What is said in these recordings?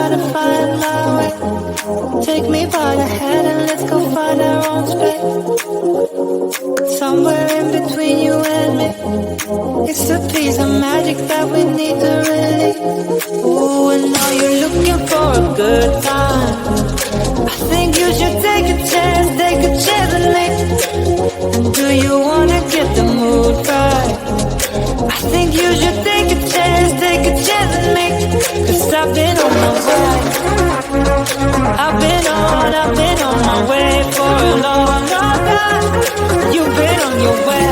try to find my way. Take me by the hand and let's go find our own space. Somewhere in between you and me. It's a piece of magic that we need to release. Ooh, and now you're looking for a good time. I think you should take a chance with me. And do you wanna get the mood right? I think you should take a chance with me. 'Cause I've been on my way. I've been on my way for a long, long time. You've been on your way.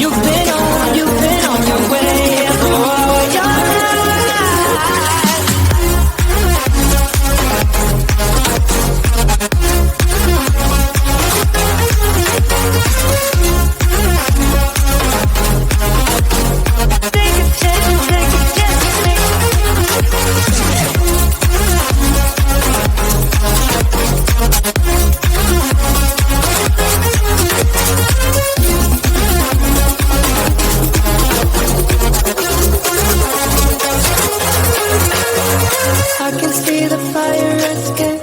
You've been on your way for all your life. Take a chance with me. I can see the fire escape,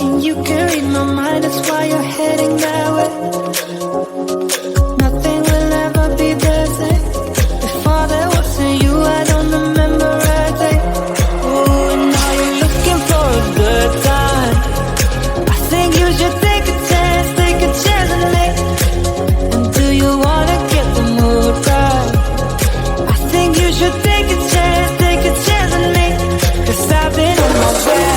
and you can read my mind, that's why you're heading that way. Nothing will ever be the same. Before there wasn't you, I don't remember a day. Oh, and now you're looking for a good time. I think you should take a chance with me. And do you wanna get the mood right? I think you should take a chance with me. 'Cause I've been on my way.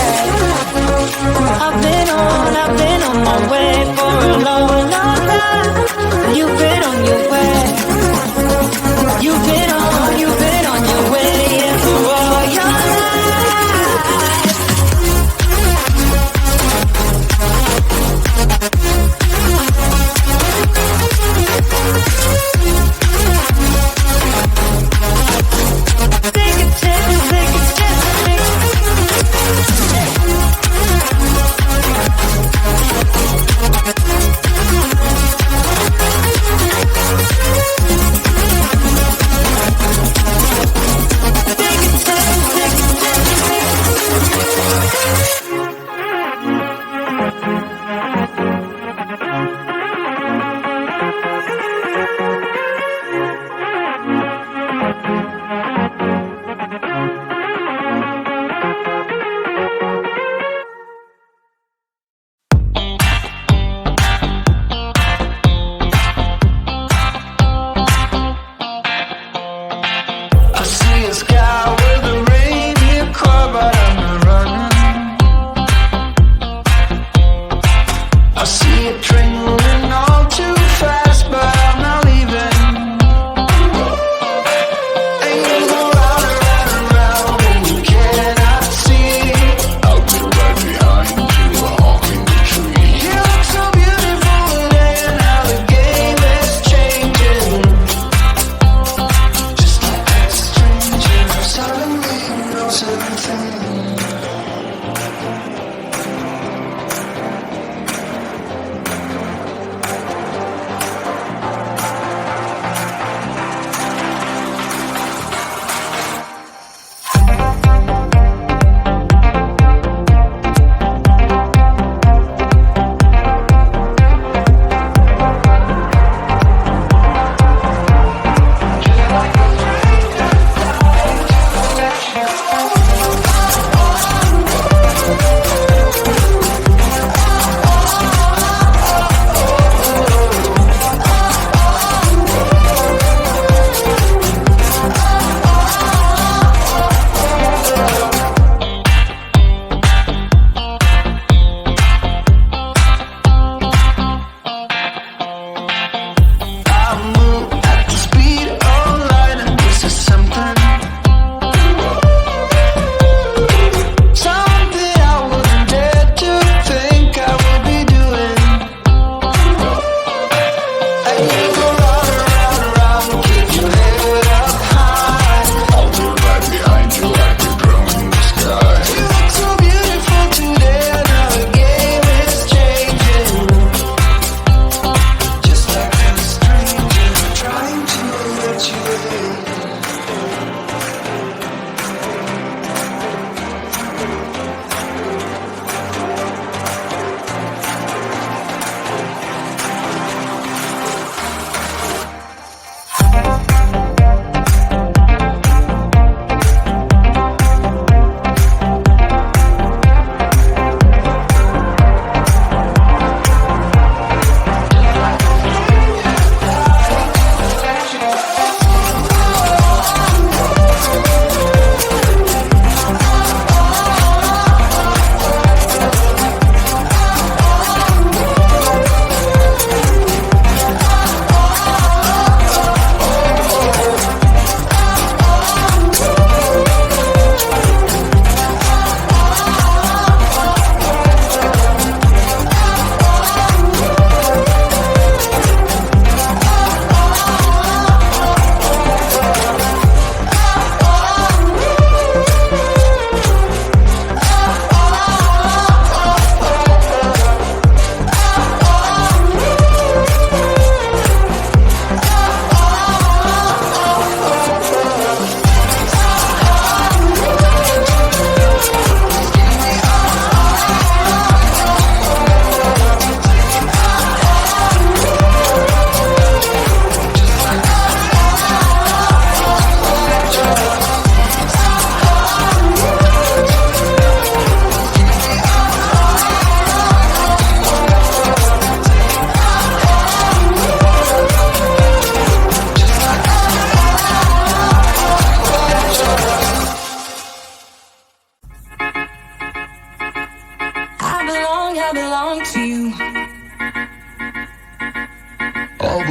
I've been on my way for a long, long time. You've been on your way. You've been on your way, yeah, for all your life. Take a chance with me. I see a sky with a reindeer car, but I'm not running. I see a train moving all too fast, but I'm not leaving. And you go round and round and round, and you cannot see. I'll be right behind you, honking the tree. You look so beautiful today, and how the game is changing. Just like that stranger,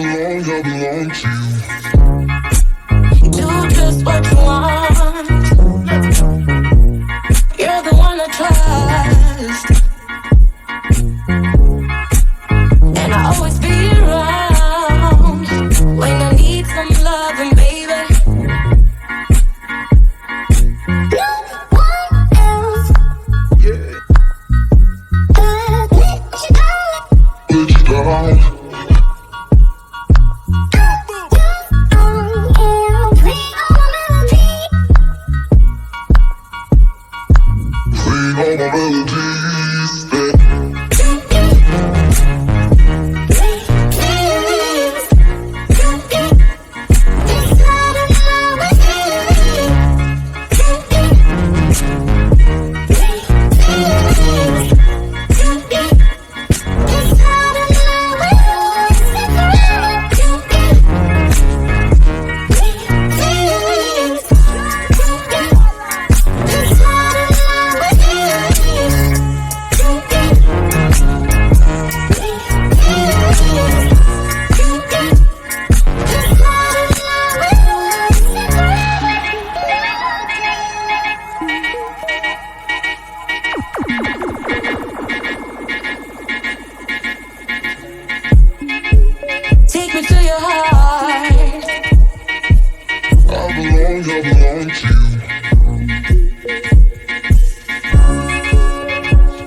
belong to you. Do just what you want. You're the one I trust, and I'll always be around when I need some loving, baby. No one else. Yeah. Let you down. Let you down. All my melodies that take me to your heart. I belong to you.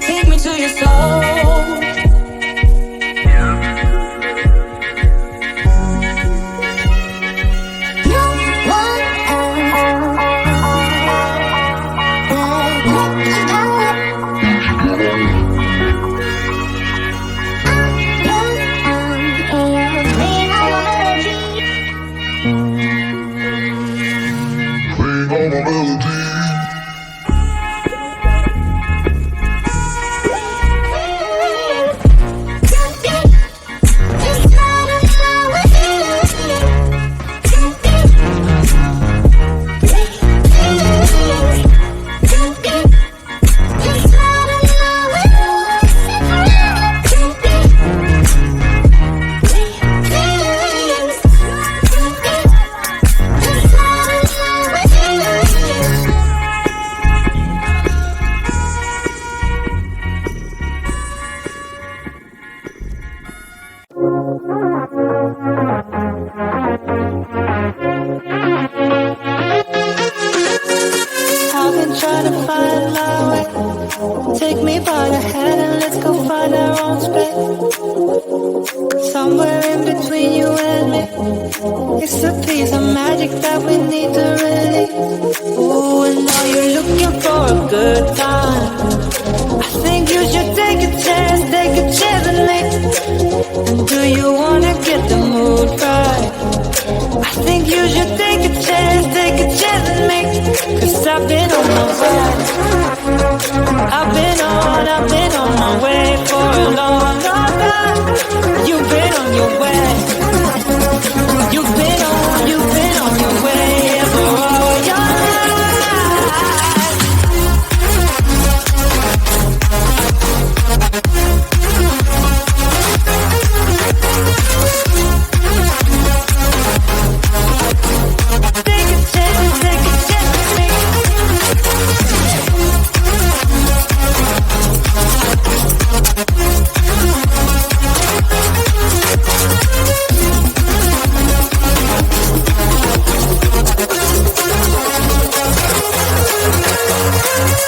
Take me to your soul. No one else. Let you down. Playing all my melodies. I've been trying to find my way. Take me by the hand and let's go find our own space. Somewhere in between you and me. It's a piece of magic that we need to release. Ooh, and now you're looking for a good time. I think you should take a chance with me. And do you wanna get the mood right? I think you should take a chance with me. 'Cause I've been on my way. I've been on my way for a long, long time. You've been on your way. You've been on your way for all your life. Take a chance with me.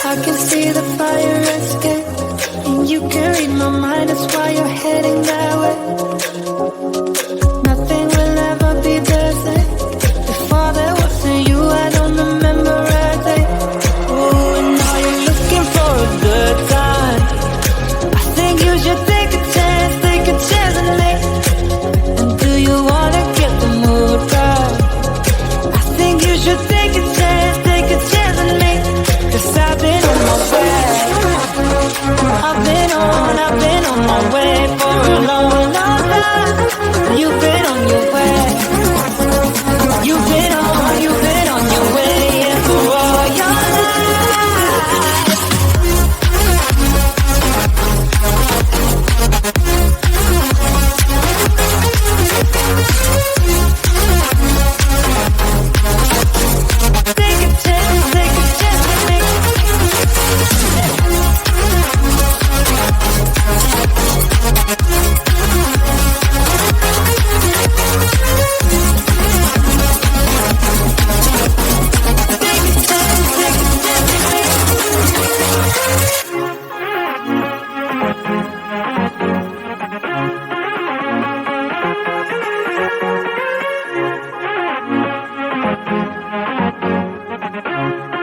I can see the fire escape, and you can read my mind. That's why you're heading that way. Nothing will ever be the same. Before there wasn't you, I don't remember a day. Oh, and now you're looking for a good time. I think you should take a chance with me. And do you wanna get the mood right? I think you should take a chance with me. 'Cause I've been on my way. I've been on my way for a long, long time. You've been on your way. You've been on your way, yeah, for all your life. Thank